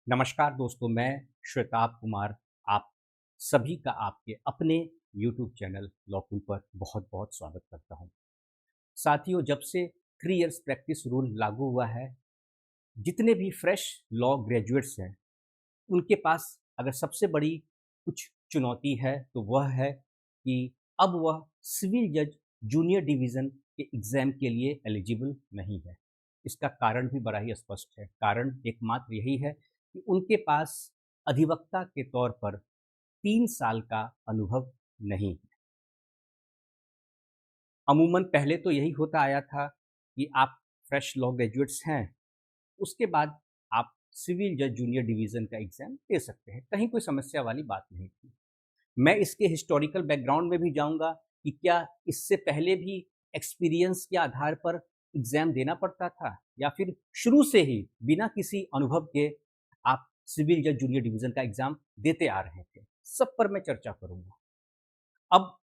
नमस्कार दोस्तों, मैं श्वेताब कुमार आप सभी का आपके अपने YouTube चैनल लॉकुल पर बहुत-बहुत स्वागत करता हूं। साथियों, जब से 3 इयर्स प्रैक्टिस रूल लागू हुआ है, जितने भी फ्रेश लॉ ग्रेजुएट्स हैं, उनके पास अगर सबसे बड़ी कुछ चुनौती है, तो वह है कि अब वह सिविल जज जूनियर डिवीज़न के एग्ज़ाम के लिए एलिजिबल नहीं है। इसका कारण भी बड़ा ही स्पष्ट है। कारण एकमात्र यही है कि उनके पास अधिवक्ता के तौर पर 3 साल का अनुभव नहीं है। अमूमन पहले तो यही होता आया था कि आप फ्रेश लॉ ग्रेजुएट्स हैं, उसके बाद आप सिविल जज जूनियर डिवीज़न का एग्ज़ाम दे सकते हैं। कहीं कोई समस्या वाली बात नहीं थी। मैं इसके हिस्टोरिकल बैकग्राउंड में भी जाऊँगा कि क्या इससे पहले भी एक्सपीरियंस के आधार पर एग्ज़ाम देना पड़ता था या फिर शुरू से ही बिना किसी अनुभव के आप सिविल जज जूनियर डिवीज़न का एग्ज़ाम देते आ रहे थे। सब पर मैं चर्चा करूँगा। अब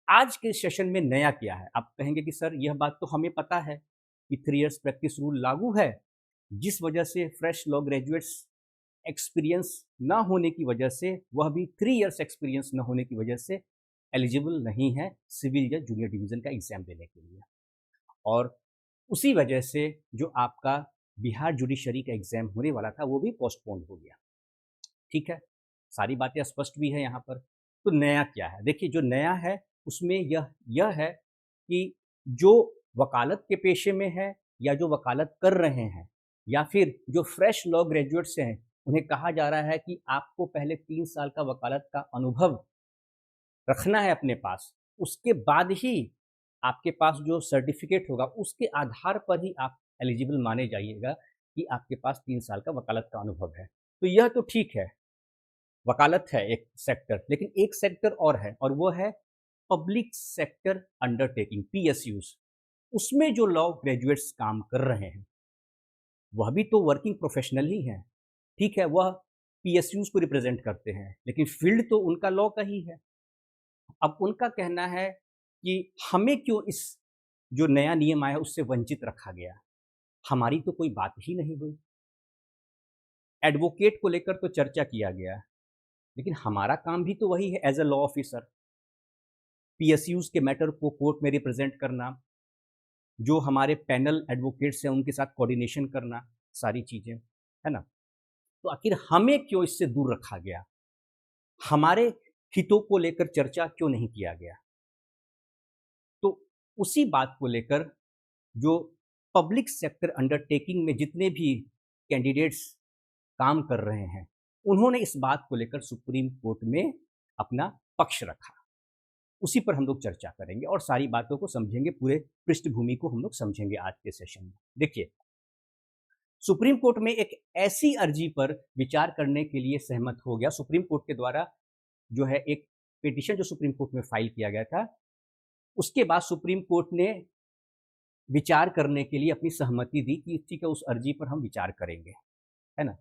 आज के सेशन में नया क्या है? आप कहेंगे कि सर यह बात तो हमें पता है कि 3 इयर्स प्रैक्टिस रूल लागू है, जिस वजह से फ्रेश लॉ ग्रेजुएट्स एक्सपीरियंस ना होने की वजह से, वह भी 3 इयर्स एक्सपीरियंस ना होने की वजह से एलिजिबल नहीं है सिविल या जूनियर डिवीज़न का एग्ज़ाम देने के लिए। और उसी वजह से जो आपका बिहार जुडिशरी का एग्ज़ाम होने वाला था, वो भी पोस्टपोन हो गया। ठीक है? सारी बातें स्पष्ट भी है यहाँ पर। तो नया क्या है? देखिए, जो नया है उसमें यह है कि जो वकालत के पेशे में है या जो वकालत कर रहे हैं या फिर जो फ्रेश लॉ ग्रेजुएट्स हैं, उन्हें कहा जा रहा है कि आपको पहले 3 साल का वकालत का अनुभव रखना है अपने पास। उसके बाद ही आपके पास जो सर्टिफ़िकेट होगा, उसके आधार पर ही आप एलिजिबल माने जाइएगा कि आपके पास 3 साल का वकालत का अनुभव है। तो यह तो ठीक है, वकालत है एक सेक्टर, लेकिन एक सेक्टर और है और वो है पब्लिक सेक्टर अंडरटेकिंग, पीएसयूज़। उसमें जो लॉ ग्रेजुएट्स काम कर रहे हैं, वह भी तो वर्किंग प्रोफेशनल ही हैं। ठीक है, वह पीएसयूज़ को रिप्रेज़ेंट करते हैं, लेकिन फ़ील्ड तो उनका लॉ का ही है। अब उनका कहना है कि हमें क्यों इस जो नया नियम आया उससे वंचित रखा गया? हमारी तो कोई बात ही नहीं हुई। एडवोकेट को लेकर तो चर्चा किया गया, लेकिन हमारा काम भी तो वही है as a law officer, PSUs के मैटर को कोर्ट में रिप्रेज़ेंट करना, जो हमारे पैनल एडवोकेट्स हैं उनके साथ कोऑर्डिनेशन करना, सारी चीज़ें, है ना? तो आखिर हमें क्यों इससे दूर रखा गया? हमारे हितों को लेकर चर्चा क्यों नहीं किया गया? तो उसी बात को लेकर जो पब्लिक सेक्टर अंडरटेकिंग में जितने भी कैंडिडेट्स काम कर रहे हैं, उन्होंने इस बात को लेकर सुप्रीम कोर्ट में अपना पक्ष रखा। उसी पर हम लोग चर्चा करेंगे और सारी बातों को समझेंगे, पूरे पृष्ठभूमि को हम लोग समझेंगे आज के सेशन में। देखिए, सुप्रीम कोर्ट में एक ऐसी अर्जी पर विचार करने के लिए सहमत हो गया। सुप्रीम कोर्ट के द्वारा जो है एक पिटीशन जो सुप्रीम कोर्ट में फाइल किया गया था, उसके बाद सुप्रीम कोर्ट ने विचार करने के लिए अपनी सहमति दी कि ठीक है, उस अर्जी पर हम विचार करेंगे, है ना?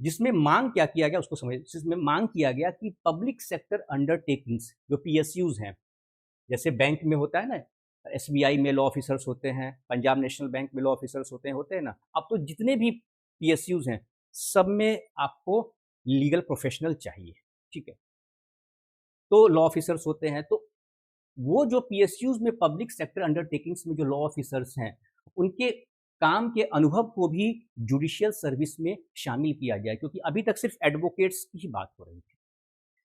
जिसमें मांग क्या किया गया उसको समझ जिसमें मांग किया गया कि पब्लिक सेक्टर अंडरटेकिंग्स जो पीएसयूज़ हैं, जैसे बैंक में होता है ना, एसबीआई में लॉ ऑफिसर्स होते हैं, पंजाब नेशनल बैंक में लॉ ऑफिसर्स होते हैं ना। अब तो जितने भी पीएसयूज़ हैं, सब में आपको लीगल प्रोफेशनल चाहिए, ठीक है? तो लॉ ऑफिसर्स होते हैं, तो वो जो पीएसयूज़ में पब्लिक सेक्टर अंडरटेकिंग्स में जो लॉ ऑफिसर्स हैं, उनके काम के अनुभव को भी जुडिशियल सर्विस में शामिल किया जाए, क्योंकि अभी तक सिर्फ एडवोकेट्स की ही बात हो रही थी।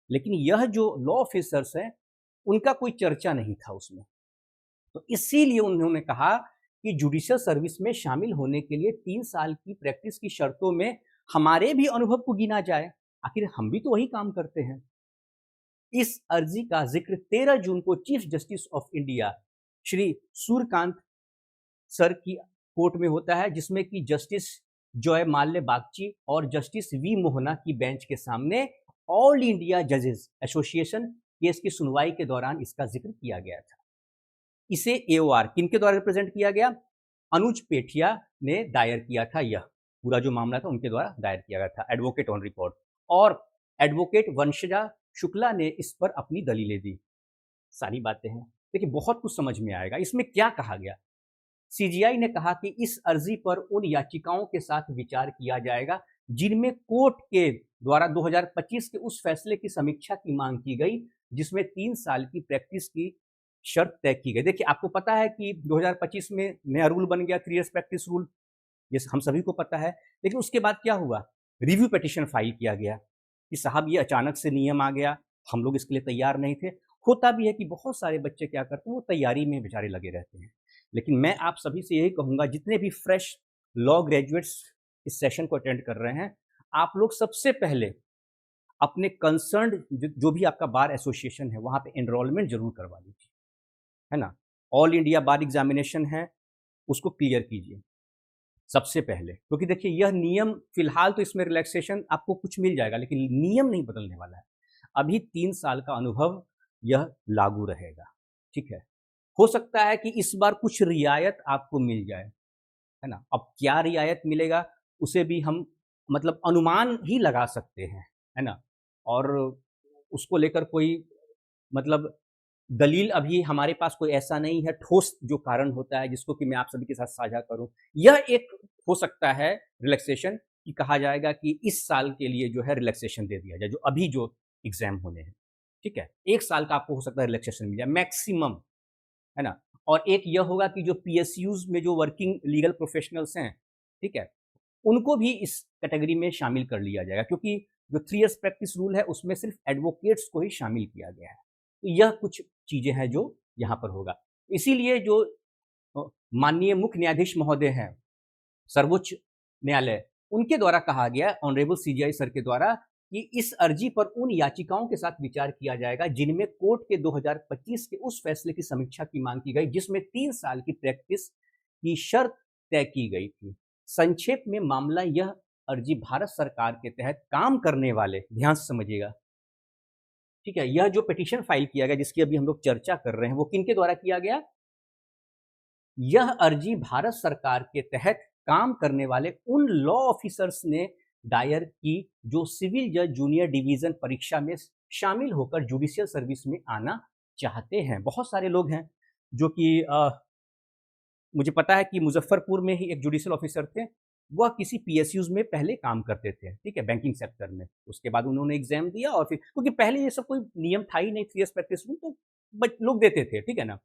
लेकिन यह जो लॉ ऑफिसर्स हैं, उनका कोई चर्चा नहीं था उसमें। तो इसीलिए उन्होंने कहा कि जुडिशियल सर्विस में शामिल होने के लिए 3 साल की प्रैक्टिस की शर्तों में हमारे भी अनुभव को गिना जाए। आखिर हम भी तो वही काम करते हैं। इस अर्जी का जिक्र 13 जून को chief justice of India Shri Suryakant sir की कोर्ट में होता है, जिसमें कि जस्टिस जॉय माल्य बागची और जस्टिस वी मोहना की बेंच के सामने ऑल इंडिया जजेस एसोसिएशन केस की सुनवाई के दौरान इसका जिक्र किया गया था। इसे एओआर किनके द्वारा रिप्रेजेंट किया गया? अनुज पेठिया ने दायर किया था। यह पूरा जो मामला था उनके द्वारा दायर किया गया था, एडवोकेट ऑन रिकॉर्ड। और एडवोकेट वंशजा शुक्ला ने इस पर अपनी दलीलें दी। सारी बातें हैं। देखिए, बहुत कुछ समझ में आएगा। इसमें क्या कहा गया? सीजीआई ने कहा कि इस अर्जी पर उन याचिकाओं के साथ विचार किया जाएगा जिनमें कोर्ट के द्वारा 2025 के उस फैसले की समीक्षा की मांग की गई जिसमें 3 साल की प्रैक्टिस की शर्त तय की गई। देखिए, आपको पता है कि 2025 में नया रूल बन गया, 3 इयर्स प्रैक्टिस रूल, ये हम सभी को पता है। लेकिन उसके बाद क्या हुआ, रिव्यू पिटीशन फाइल किया गया कि साहब ये अचानक से नियम आ गया, हम लोग इसके लिए तैयार नहीं थे। होता भी है कि बहुत सारे बच्चे क्या करते हैं, वो तैयारी में बेचारे लगे रहते हैं। लेकिन मैं आप सभी से यही कहूँगा, जितने भी फ्रेश लॉ ग्रेजुएट्स इस सेशन को अटेंड कर रहे हैं, आप लोग सबसे पहले अपने कंसर्न्ड जो भी आपका बार एसोसिएशन है, वहाँ पे एनरोलमेंट ज़रूर करवा लीजिए, है ना? ऑल इंडिया बार एग्जामिनेशन है, उसको क्लियर कीजिए सबसे पहले, क्योंकि देखिए यह नियम फिलहाल तो इसमें रिलैक्सेशन आपको कुछ मिल जाएगा, लेकिन नियम नहीं बदलने वाला है। अभी 3 साल का अनुभव यह लागू रहेगा, ठीक है? हो सकता है कि इस बार कुछ रियायत आपको मिल जाए, है ना? अब क्या रियायत मिलेगा, उसे भी हम मतलब अनुमान ही लगा सकते हैं, है ना? और उसको लेकर कोई मतलब दलील अभी हमारे पास कोई ऐसा नहीं है ठोस जो कारण होता है जिसको कि मैं आप सभी के साथ साझा करूं। यह एक हो सकता है रिलैक्सेशन कि कहा जाएगा कि इस साल के लिए जो है रिलैक्सेशन दे दिया जाए, जो अभी जो एग्जाम होने हैं, ठीक है? 1 साल का आपको हो सकता है रिलैक्सेशन मिल जाए मैक्सिमम, है ना? और एक यह होगा कि जो पीएसयूज़ में जो वर्किंग लीगल प्रोफेशनल्स हैं, ठीक है? उनको भी इस कैटेगरी में शामिल कर लिया जाएगा, क्योंकि जो 3 इयर्स प्रैक्टिस रूल है उसमें सिर्फ एडवोकेट्स को ही शामिल किया गया है। तो यह कुछ चीज़ें हैं जो यहाँ पर होगा। इसीलिए जो माननीय मुख्य न्यायाधीश महोदय हैं, सर्वोच्च न्यायालय, उनके द्वारा कहा गया, ऑनरेबल सीजेआई सर के द्वारा, कि इस अर्जी पर उन याचिकाओं के साथ विचार किया जाएगा जिनमें कोर्ट के 2025 के उस फैसले की समीक्षा की मांग की गई जिसमें 3 साल की प्रैक्टिस की शर्त तय की गई थी। संक्षेप में मामला यह अर्जी भारत सरकार के तहत काम करने वाले, ध्यान से समझिएगा, ठीक है? यह जो पिटीशन फाइल किया गया जिसकी अभी हम लोग चर्चा कर रहे हैं, वो किनके द्वारा किया गया? यह अर्जी भारत सरकार के तहत काम करने वाले उन लॉ ऑफिसर्स ने दायर की जो सिविल जज जूनियर डिवीजन परीक्षा में शामिल होकर जुडिशियल सर्विस में आना चाहते हैं। बहुत सारे लोग हैं जो कि मुझे पता है कि मुजफ्फरपुर में ही एक जुडिशियल ऑफिसर थे, वह किसी पीएसयूज में पहले काम करते थे, ठीक है, बैंकिंग सेक्टर में। उसके बाद उन्होंने एग्जाम दिया और फिर, क्योंकि पहले ये सब कोई नियम था ही नहीं, 3 इयर्स प्रैक्टिस रूल, तो लोग देते थे, ठीक है ना?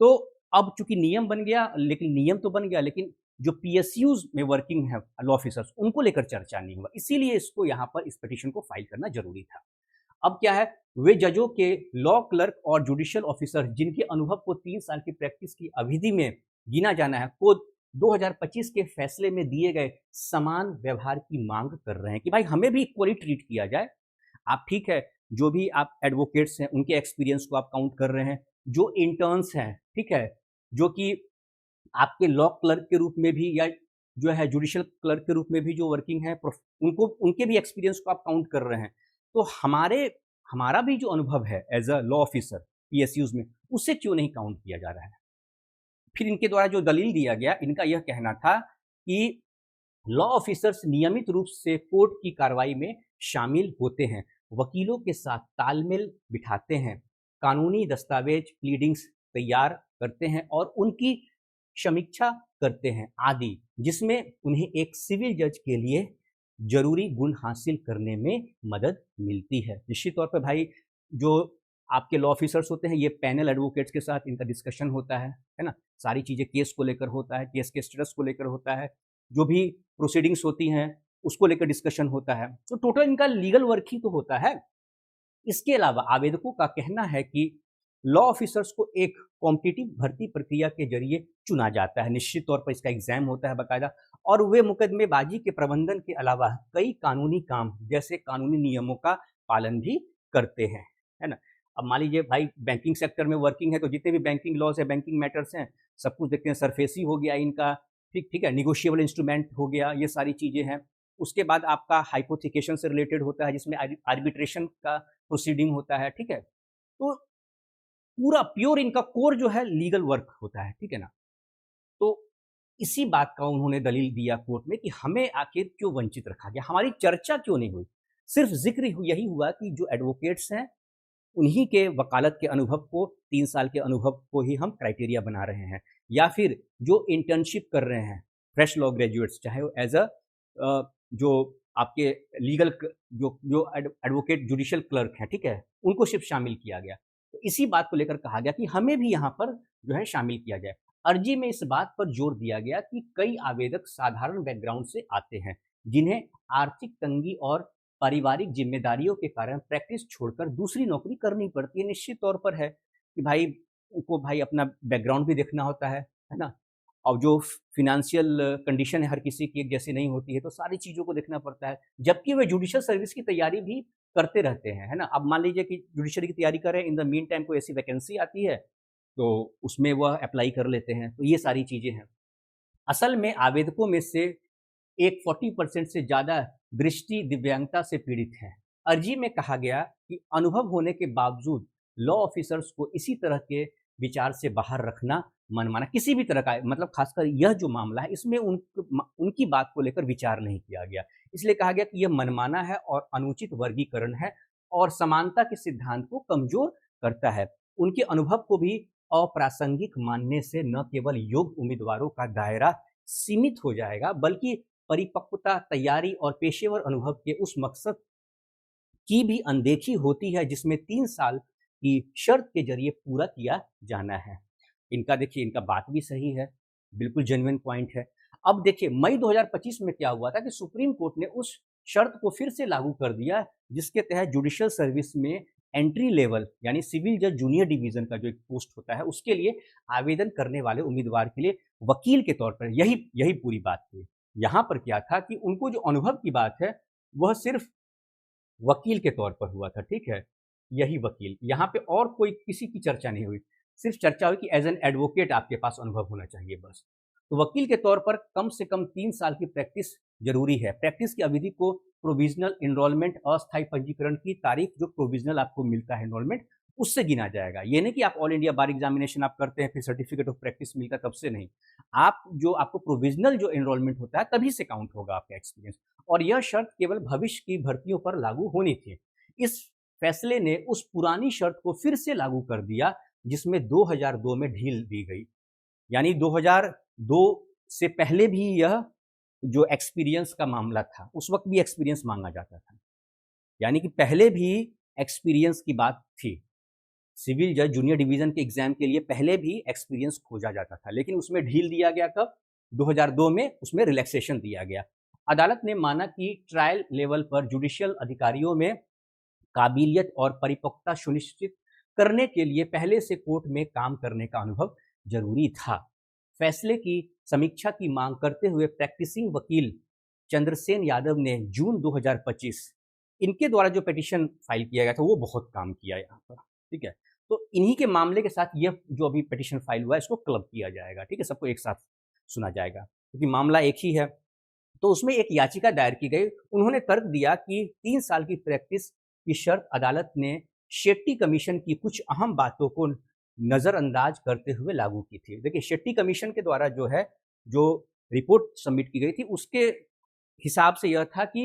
तो अब चूंकि नियम बन गया, लेकिन नियम तो बन गया, लेकिन जो पीएसयूज में वर्किंग है लॉ ऑफिसर्स, उनको लेकर चर्चा नहीं हुआ, इसीलिए इसको यहाँ पर इस पिटीशन को फाइल करना जरूरी था। अब क्या है, वे जजों के लॉ क्लर्क और जुडिशियल ऑफिसर जिनके अनुभव को 3 साल की प्रैक्टिस की अवधि में गिना जाना है, को 2025 के फैसले में दिए गए समान व्यवहार की मांग कर रहे हैं कि भाई हमें भी इक्वली ट्रीट किया जाए। आप ठीक है, जो भी आप एडवोकेट्स हैं उनके एक्सपीरियंस को आप काउंट कर रहे हैं, जो इंटर्न्स हैं, ठीक है, जो कि आपके लॉ क्लर्क के रूप में भी या जो है जुडिशियल क्लर्क के रूप में भी जो वर्किंग है, उनको उनके भी एक्सपीरियंस को आप काउंट कर रहे हैं। तो हमारा भी जो अनुभव है as a law officer PSUs में, उसे क्यों नहीं काउंट किया जा रहा है? फिर इनके द्वारा जो दलील दिया गया, इनका यह कहना था कि लॉ ऑफिसर्स नियमित रूप से कोर्ट की कार्रवाई में शामिल होते हैं, वकीलों के साथ तालमेल बिठाते हैं, कानूनी दस्तावेज प्लीडिंग्स तैयार करते हैं और उनकी समीक्षा करते हैं आदि, जिसमें उन्हें एक सिविल जज के लिए जरूरी गुण हासिल करने में मदद मिलती है। निश्चित तौर पर भाई, जो आपके लॉ ऑफिसर्स होते हैं, ये पैनल एडवोकेट्स के साथ इनका डिस्कशन होता है ना? सारी चीज़ें केस को लेकर होता है, केस के स्टेटस को लेकर होता है, जो भी प्रोसीडिंग्स होती हैं उसको लेकर डिस्कशन होता है। तो टोटल इनका लीगल वर्क ही तो होता है। इसके अलावा आवेदकों का कहना है कि लॉ ऑफिसर्स को एक कॉम्पिटिटिव भर्ती प्रक्रिया के जरिए चुना जाता है। निश्चित तौर पर इसका एग्जाम होता है बाकायदा, और वे मुकदमेबाजी के प्रबंधन के अलावा कई कानूनी काम जैसे कानूनी नियमों का पालन भी करते हैं, है ना? अब मान लीजिए भाई, बैंकिंग सेक्टर में वर्किंग है तो जितने भी बैंकिंग लॉज है, बैंकिंग मैटर्स हैं, सब कुछ देखते हैं। सरफेसी हो गया इनका, ठीक ठीक है, निगोशिएबल इंस्ट्रूमेंट हो गया, ये सारी चीज़ें हैं। उसके बाद आपका हाइपोथिकेशन से रिलेटेड होता है जिसमें आर्बिट्रेशन का प्रोसीडिंग होता है, ठीक है? तो पूरा प्योर इनका कोर जो है लीगल वर्क होता है, ठीक है ना? तो इसी बात का उन्होंने दलील दिया कोर्ट में कि हमें आखिर क्यों वंचित रखा गया, हमारी चर्चा क्यों नहीं हुई। सिर्फ जिक्र यही हुआ कि जो एडवोकेट्स हैं उन्हीं के वकालत के अनुभव को, 3 साल के अनुभव को ही हम क्राइटेरिया बना रहे हैं, या फिर जो इंटर्नशिप कर रहे हैं फ्रेश लॉ ग्रेजुएट्स, चाहे वो एज अ जो आपके लीगल जो जो एडवोकेट जुडिशियल क्लर्क हैं, ठीक है, उनको सिर्फ शामिल किया गया। तो इसी बात को लेकर कहा गया कि हमें भी यहाँ पर जो है शामिल किया जाए। अर्जी में इस बात पर जोर दिया गया कि कई आवेदक साधारण बैकग्राउंड से आते हैं, जिन्हें आर्थिक तंगी और पारिवारिक जिम्मेदारियों के कारण प्रैक्टिस छोड़कर दूसरी नौकरी करनी पड़ती है। निश्चित तौर पर है कि भाई उनको भाई अपना बैकग्राउंड भी देखना होता है ना? और जो फ़ाइनेंशियल कंडीशन है हर किसी की एक जैसी नहीं होती है, तो सारी चीज़ों को देखना पड़ता है। जबकि वे जुडिशियल सर्विस की तैयारी भी करते रहते हैं, है ना? अब मान लीजिए कि जुडिशरी की तैयारी कर रहे हैं, इन द मीन टाइम कोई ऐसी वैकेंसी आती है, तो उसमें वह अप्लाई कर लेते हैं। तो ये सारी चीज़ें हैं। असल में आवेदकों में से एक 40% से ज़्यादा दृष्टि दिव्यांगता से पीड़ित हैं। अर्जी में कहा गया कि अनुभव होने के बावजूद लॉ ऑफिसर्स को इसी तरह के विचार से बाहर रखना मनमाना, किसी भी तरह का मतलब खासकर यह जो मामला है इसमें उनकी बात को लेकर विचार नहीं किया गया। इसलिए कहा गया कि यह मनमाना है और अनुचित वर्गीकरण है और समानता के सिद्धांत को कमजोर करता है। उनके अनुभव को भी अप्रासंगिक मानने से न केवल योग्य उम्मीदवारों का दायरा सीमित हो जाएगा, बल्कि परिपक्वता, तैयारी और पेशेवर अनुभव के उस मकसद की भी अनदेखी होती है जिसमें 3 साल की शर्त के जरिए पूरा किया जाना है। इनका देखिए, इनका बात भी सही है, बिल्कुल जेन्युइन पॉइंट है। अब देखिए मई 2025 में क्या हुआ था कि सुप्रीम कोर्ट ने उस शर्त को फिर से लागू कर दिया जिसके तहत जुडिशियल सर्विस में एंट्री लेवल यानी सिविल जज जूनियर डिवीजन का जो एक पोस्ट होता है उसके लिए आवेदन करने वाले उम्मीदवार के लिए वकील के तौर पर यही यही पूरी बात थी। यहाँ पर क्या था कि उनको जो अनुभव की बात है वह सिर्फ वकील के तौर पर हुआ था, ठीक है? यही वकील, यहाँ पे और कोई किसी की चर्चा नहीं हुई, सिर्फ चर्चा हुई कि एज एन एडवोकेट आपके पास अनुभव होना चाहिए बस। तो वकील के तौर पर कम से कम 3 साल की प्रैक्टिस जरूरी है। प्रैक्टिस की अवधि को प्रोविजनल एनरोलमेंट, अस्थायी पंजीकरण की तारीख जो प्रोविजनल आपको मिलता है एनरोलमेंट, उससे गिना जाएगा। ये नहीं कि आप ऑल इंडिया बार एग्जामिनेशन आप करते हैं फिर सर्टिफिकेट ऑफ प्रैक्टिस मिलता है तब से नहीं। आप जो आपको प्रोविजनल जो एनरोलमेंट होता है तभी से काउंट होगा आपका एक्सपीरियंस, और यह शर्त केवल भविष्य की भर्तियों पर लागू होनी थी। इस फैसले ने उस पुरानी शर्त को फिर से लागू कर दिया जिसमें 2002 में ढील दी गई। यानी 2002 से पहले भी यह जो एक्सपीरियंस का मामला था उस वक्त भी एक्सपीरियंस मांगा जाता था, यानी कि पहले भी एक्सपीरियंस की बात थी। सिविल जज जूनियर डिवीजन के एग्जाम के लिए पहले भी एक्सपीरियंस खोजा जाता था, लेकिन उसमें ढील दिया गया कब? 2002 में उसमें रिलैक्सेशन दिया गया। अदालत ने माना कि ट्रायल लेवल पर जुडिशियल अधिकारियों में काबिलियत और परिपक्वता सुनिश्चित करने के लिए पहले से कोर्ट में काम करने का अनुभव जरूरी था। फैसले की समीक्षा की मांग करते हुए प्रैक्टिसिंग वकील चंद्रसेन यादव ने जून 2025 इनके द्वारा जो पिटीशन फाइल किया गया था वो बहुत काम किया यहाँ पर, ठीक है? तो इन्हीं के मामले के साथ यह जो अभी पिटीशन फाइल हुआ है इसको क्लब किया जाएगा, ठीक है? सबको एक साथ सुना जाएगा क्योंकि मामला एक ही है। तो उसमें एक याचिका दायर की गई। उन्होंने तर्क दिया कि 3 साल की प्रैक्टिस की शर्त अदालत ने शेट्टी कमीशन की कुछ अहम बातों को नज़रअंदाज करते हुए लागू की थी। देखिए शेट्टी कमीशन के द्वारा जो है जो रिपोर्ट सबमिट की गई थी उसके हिसाब से यह था कि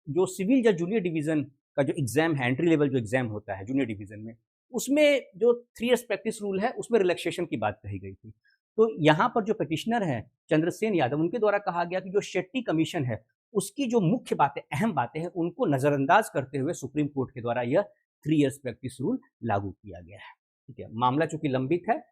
जो सिविल जज जूनियर डिवीजन का जो एग्जाम है, एंट्री लेवल जो एग्जाम होता है जूनियर डिवीजन में, उसमें जो 3 इयर्स प्रैक्टिस रूल है उसमें रिलैक्सेशन की बात कही गई थी। तो यहाँ पर जो पिटिशनर हैं चंद्रसेन यादव, उनके द्वारा कहा गया कि जो शेट्टी कमीशन है उसकी जो मुख्य बातें, अहम बातें हैं, उनको नज़रअंदाज करते हुए सुप्रीम कोर्ट के द्वारा यह 3 इयर्स प्रैक्टिस रूल लागू किया गया है, ठीक है? मामला चूंकि लंबित है।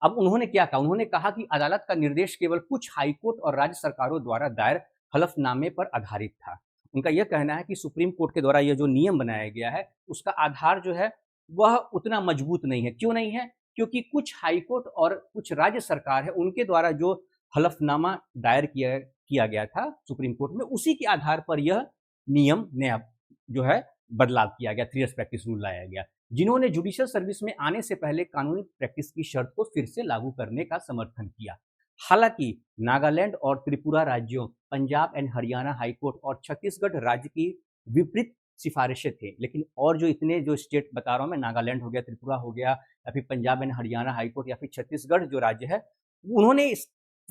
अब उन्होंने क्या कहा? उन्होंने कहा कि अदालत का निर्देश केवल कुछ हाईकोर्ट और राज्य सरकारों द्वारा दायर हलफनामे पर आधारित था। उनका यह कहना है कि सुप्रीम कोर्ट के द्वारा यह जो नियम बनाया गया है उसका आधार जो है वह उतना मजबूत नहीं है। क्यों नहीं है? क्योंकि कुछ हाईकोर्ट और कुछ राज्य सरकार है उनके द्वारा जो हलफनामा दायर किया गया था सुप्रीम कोर्ट में, उसी के आधार पर यह नियम नया जो है बदलाव किया गया, 3 इयर्स प्रैक्टिस रूल लाया गया, जिन्होंने जुडिशियल सर्विस में आने से पहले कानूनी प्रैक्टिस की शर्त को फिर से लागू करने का समर्थन किया। हालांकि नागालैंड और त्रिपुरा राज्यों, पंजाब एंड हरियाणा हाईकोर्ट और छत्तीसगढ़ राज्य की विपरीत सिफारिशें थी। लेकिन और जो इतने जो स्टेट बता रहा हूँ मैं, नागालैंड हो गया, त्रिपुरा हो गया, या फिर पंजाब एंड हरियाणा हाईकोर्ट, या फिर छत्तीसगढ़ जो राज्य है, उन्होंने इस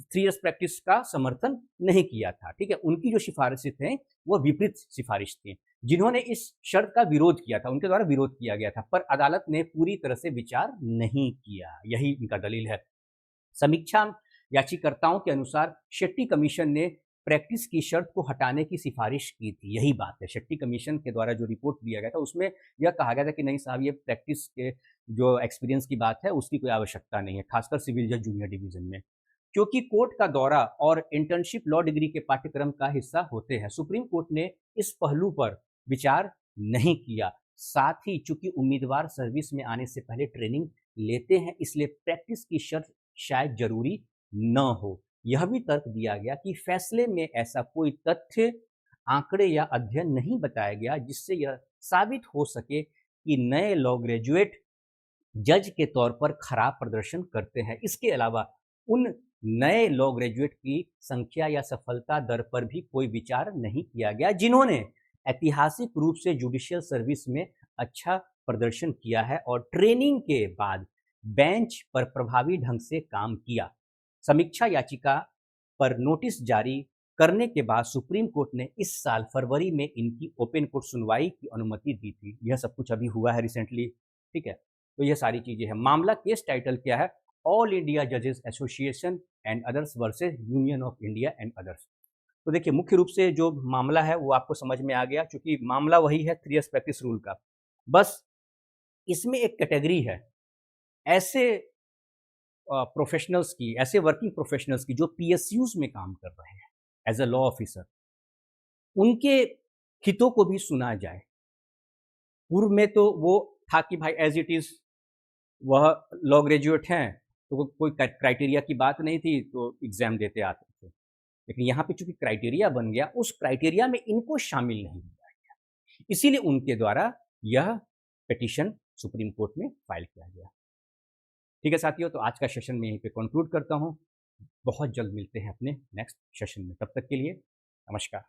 3 इयर्स प्रैक्टिस का समर्थन नहीं किया था, ठीक है? उनकी जो सिफारिशें थे वो विपरीत सिफारिश थी। जिन्होंने इस शर्त का विरोध किया था उनके द्वारा विरोध किया गया था, पर अदालत ने पूरी तरह से विचार नहीं किया, यही इनका दलील है। समीक्षा याचिकाकर्ताओं के अनुसार शेट्टी कमीशन ने प्रैक्टिस की शर्त को हटाने की सिफारिश की थी। यही बात है, शेट्टी कमीशन के द्वारा जो रिपोर्ट दिया गया था उसमें यह कहा गया था कि नहीं साहब, ये प्रैक्टिस के जो एक्सपीरियंस की बात है उसकी कोई आवश्यकता नहीं है, खासकर सिविल जज जूनियर डिवीजन में, क्योंकि कोर्ट का दौरा और इंटर्नशिप लॉ डिग्री के पाठ्यक्रम का हिस्सा होते हैं। सुप्रीम कोर्ट ने इस पहलू पर विचार नहीं किया। साथ ही चूंकि उम्मीदवार सर्विस में आने से पहले ट्रेनिंग लेते हैं, इसलिए प्रैक्टिस की शर्त शायद जरूरी न हो। यह भी तर्क दिया गया कि फैसले में ऐसा कोई तथ्य, आंकड़े या अध्ययन नहीं बताया गया जिससे यह साबित हो सके कि नए लॉ ग्रेजुएट जज के तौर पर खराब प्रदर्शन करते हैं। इसके अलावा उन नए लॉ ग्रेजुएट की संख्या या सफलता दर पर भी कोई विचार नहीं किया गया जिन्होंने ऐतिहासिक रूप से जुडिशियल सर्विस में अच्छा प्रदर्शन किया है और ट्रेनिंग के बाद बेंच पर प्रभावी ढंग से काम किया। समीक्षा याचिका पर नोटिस जारी करने के बाद सुप्रीम कोर्ट ने इस साल फरवरी में इनकी ओपन कोर्ट सुनवाई की अनुमति दी थी। यह सब कुछ अभी हुआ है रिसेंटली, ठीक है। तो यह सारी चीजें हैं। मामला केस टाइटल क्या है? ऑल इंडिया जजेस association and others versus union of India and others. तो देखिए, मुख्य रूप से जो मामला है वो आपको समझ में आ गया, क्योंकि मामला वही है 3 इयर्स प्रैक्टिस रूल का। बस इसमें एक कैटेगरी है ऐसे प्रोफेशनल्स की, ऐसे वर्किंग प्रोफेशनल्स की जो पीएसयूज में काम कर रहे हैं एज अ लॉ ऑफिसर, उनके हितों को भी सुना जाए। पूर्व में तो वो था कि भाई एज इट इज वह लॉ ग्रेजुएट हैं, तो कोई क्राइटेरिया की बात नहीं थी, तो एग्जाम देते आते थे। लेकिन यहाँ पे चूंकि क्राइटेरिया बन गया, उस क्राइटेरिया में इनको शामिल नहीं किया गया, इसीलिए उनके द्वारा यह पिटीशन सुप्रीम कोर्ट में फाइल किया गया। ठीक है साथियों, तो आज का सेशन में यहीं पे कंक्लूड करता हूँ। बहुत जल्द मिलते हैं अपने नेक्स्ट सेशन में, तब तक के लिए नमस्कार।